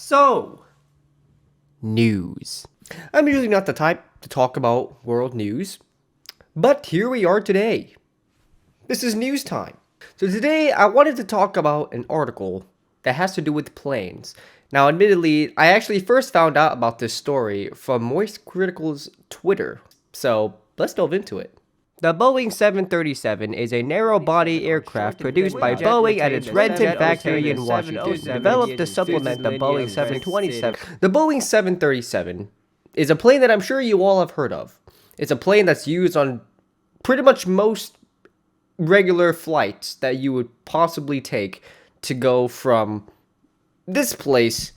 So, news. I'm usually not the type to talk about world news, but here we are today. This is news time. So today I wanted to talk about an article that has to do with planes. Now, admittedly, I actually first found out about this story from Moist Critical's Twitter. So, let's delve into it. The Boeing 737 is a narrow-body aircraft produced by Boeing at its Renton factory in Washington, developed to supplement the Boeing 727. The Boeing 737 is a plane that I'm sure you all have heard of. It's a plane that's used on pretty much most regular flights that you would possibly take to go from this place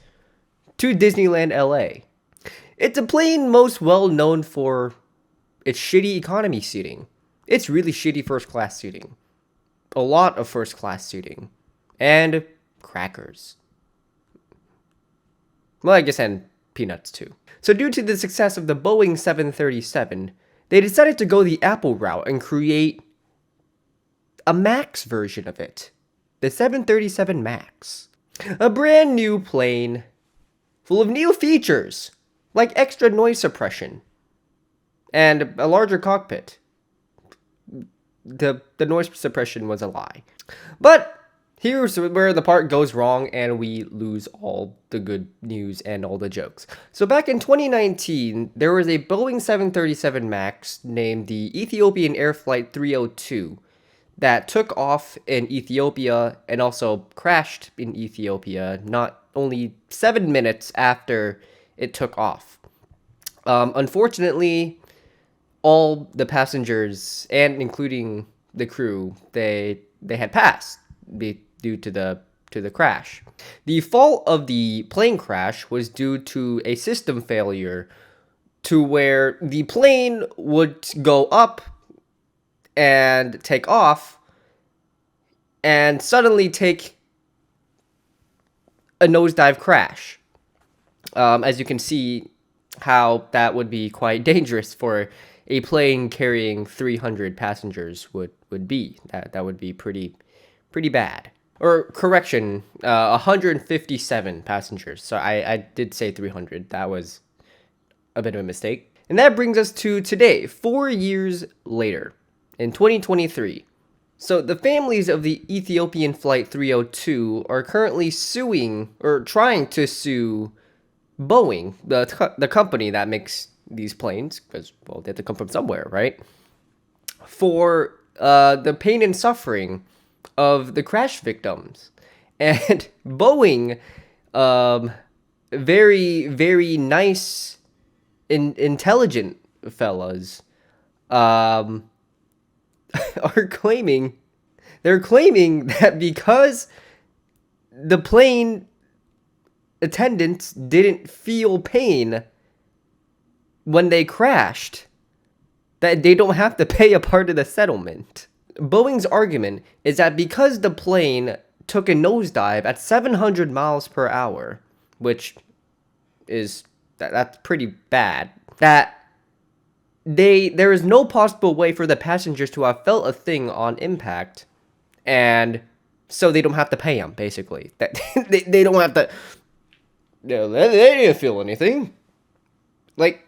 to Disneyland LA. It's a plane most well known for its shitty economy seating. It's really shitty first class seating. A lot of first class seating. And crackers. Well, I guess, and peanuts too. So due to the success of the Boeing 737, they decided to go the Apple route and create a Max version of it. The 737 Max. A brand new plane full of new features, like extra noise suppression and a larger cockpit. The noise suppression was a lie. But here's where the part goes wrong and we lose all the good news and all the jokes. So back in 2019, there was a Boeing 737 MAX named the Ethiopian Air Flight 302 that took off in Ethiopia and also crashed in Ethiopia not only 7 minutes after it took off. Unfortunately, all the passengers and including the crew, they had passed due to the crash. The fault of the plane crash was due to a system failure to where the plane would go up and take off and suddenly take a nosedive crash. As you can see how that would be quite dangerous for a plane carrying 300 passengers would be. That would be pretty bad. Or correction, 157 passengers. So I did say 300. That was a bit of a mistake. And that brings us to today, 4 years later, in 2023. So the families of the Ethiopian Flight 302 are currently suing, or trying to sue, Boeing, the company that makes these planes, because, well, they have to come from somewhere, right? For the pain and suffering of the crash victims. And Boeing, very, very nice, intelligent fellas, are claiming that because the plane attendants didn't feel pain when they crashed, that they don't have to pay a part of the settlement. Boeing's argument is that because the plane took a nosedive at 700 miles per hour, which is, that's pretty bad, that there is no possible way for the passengers to have felt a thing on impact, and so they don't have to pay them, basically. That they don't have to, they didn't feel anything. Like,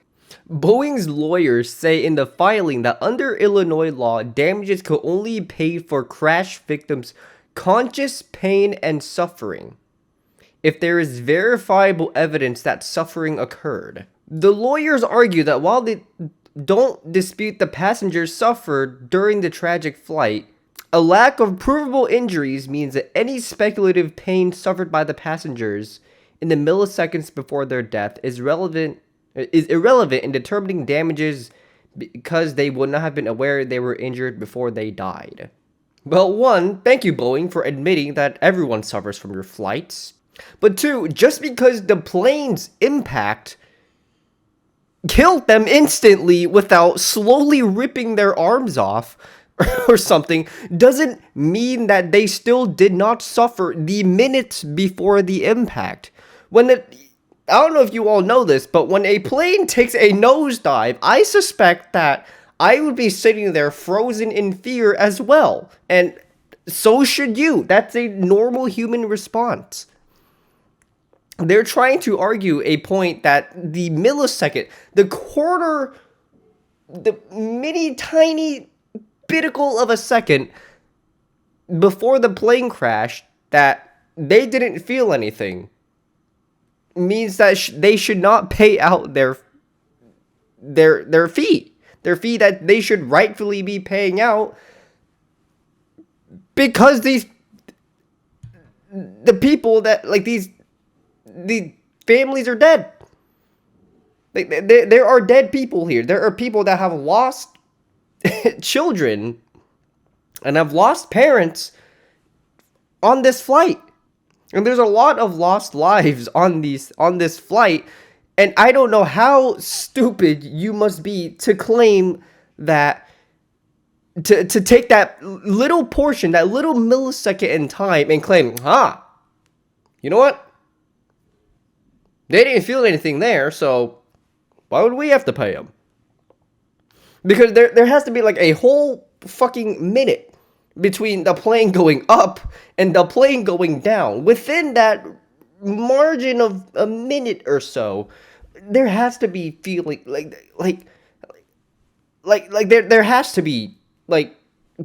Boeing's lawyers say in the filing that under Illinois law, damages could only pay for crash victims' conscious pain and suffering if there is verifiable evidence that suffering occurred. The lawyers argue that while they don't dispute the passengers suffered during the tragic flight, a lack of provable injuries means that any speculative pain suffered by the passengers in the milliseconds before their death is irrelevant in determining damages because they would not have been aware they were injured before they died. Well, one, thank you, Boeing, for admitting that everyone suffers from your flights. But two, just because the plane's impact killed them instantly without slowly ripping their arms off or something doesn't mean that they still did not suffer the minutes before the impact. I don't know if you all know this, but when a plane takes a nosedive, I suspect that I would be sitting there frozen in fear as well. And so should you. That's a normal human response. they're trying to argue a point that the millisecond, the quarter, the mini tiny biticle of a second before the plane crashed, that they didn't feel anything, means that they should not pay out their fee, that they should rightfully be paying out, because the people that, like, the families are dead. Like, there are dead people here. There are people that have lost children and have lost parents on this flight. And there's a lot of lost lives on this flight. And I don't know how stupid you must be to claim that, to take that little portion, that little millisecond in time, and claim, you know what? They didn't feel anything there, so why would we have to pay them? Because there has to be like a whole fucking minute between the plane going up and the plane going down. Within that margin of a minute or so, there has to be feeling like there has to be like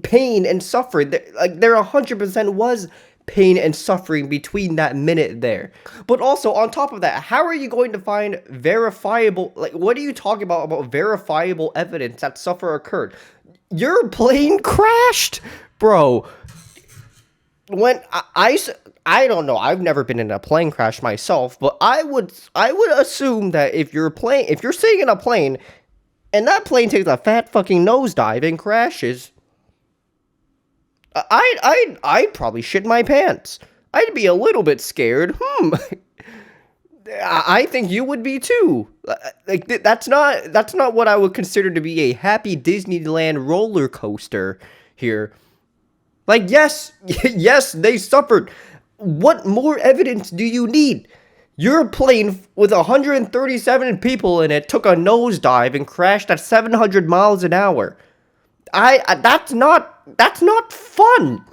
pain and suffering. Like there 100% was pain and suffering between that minute there. But also on top of that, how are you going to find verifiable, like, what are you talking about verifiable evidence that suffer occurred? Your plane crashed, bro. When I don't know, I've never been in a plane crash myself, but I would assume that if you're sitting in a plane and that plane takes a fat fucking nosedive and crashes, I'd probably shit my pants. I'd be a little bit scared. I think you would be too. Like, that's not what I would consider to be a happy Disneyland roller coaster here. Like, yes, yes, they suffered. What more evidence do you need? Your plane with 137 people in it took a nosedive and crashed at 700 miles an hour. That's not fun.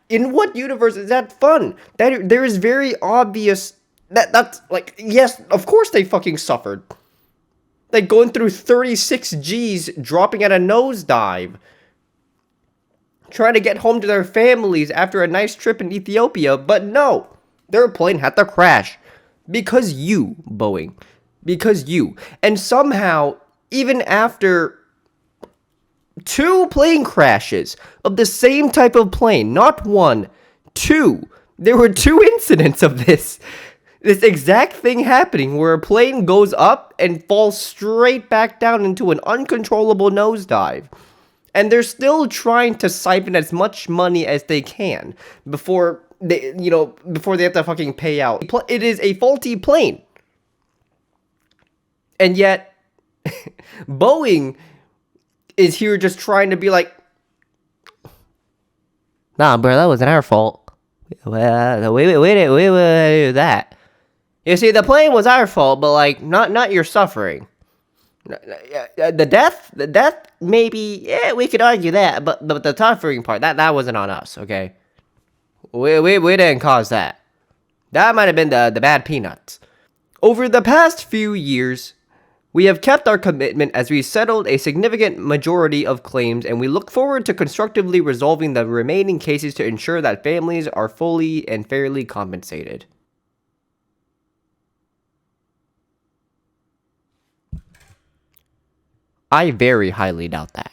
In what universe is that fun? There is very obvious that's like, yes, of course they fucking suffered. Like going through 36 G's, dropping at a nosedive, trying to get home to their families after a nice trip in Ethiopia, but no, their plane had to crash because you, Boeing, because you. And somehow, even after 2 plane crashes of the same type of plane, not 1, 2. There were 2 incidents of this exact thing happening, where a plane goes up and falls straight back down into an uncontrollable nosedive. And they're still trying to siphon as much money as they can before they have to fucking pay out. It is a faulty plane. And yet, Boeing is here just trying to be like, nah, bro, that wasn't our fault. Well, we didn't do that. You see, the plane was our fault, but like, not your suffering. The death, maybe, yeah, we could argue that, but the suffering part, that wasn't on us, okay? We didn't cause that. That might have been the bad peanuts. Over the past few years, we have kept our commitment as we settled a significant majority of claims, and we look forward to constructively resolving the remaining cases to ensure that families are fully and fairly compensated. I very highly doubt that.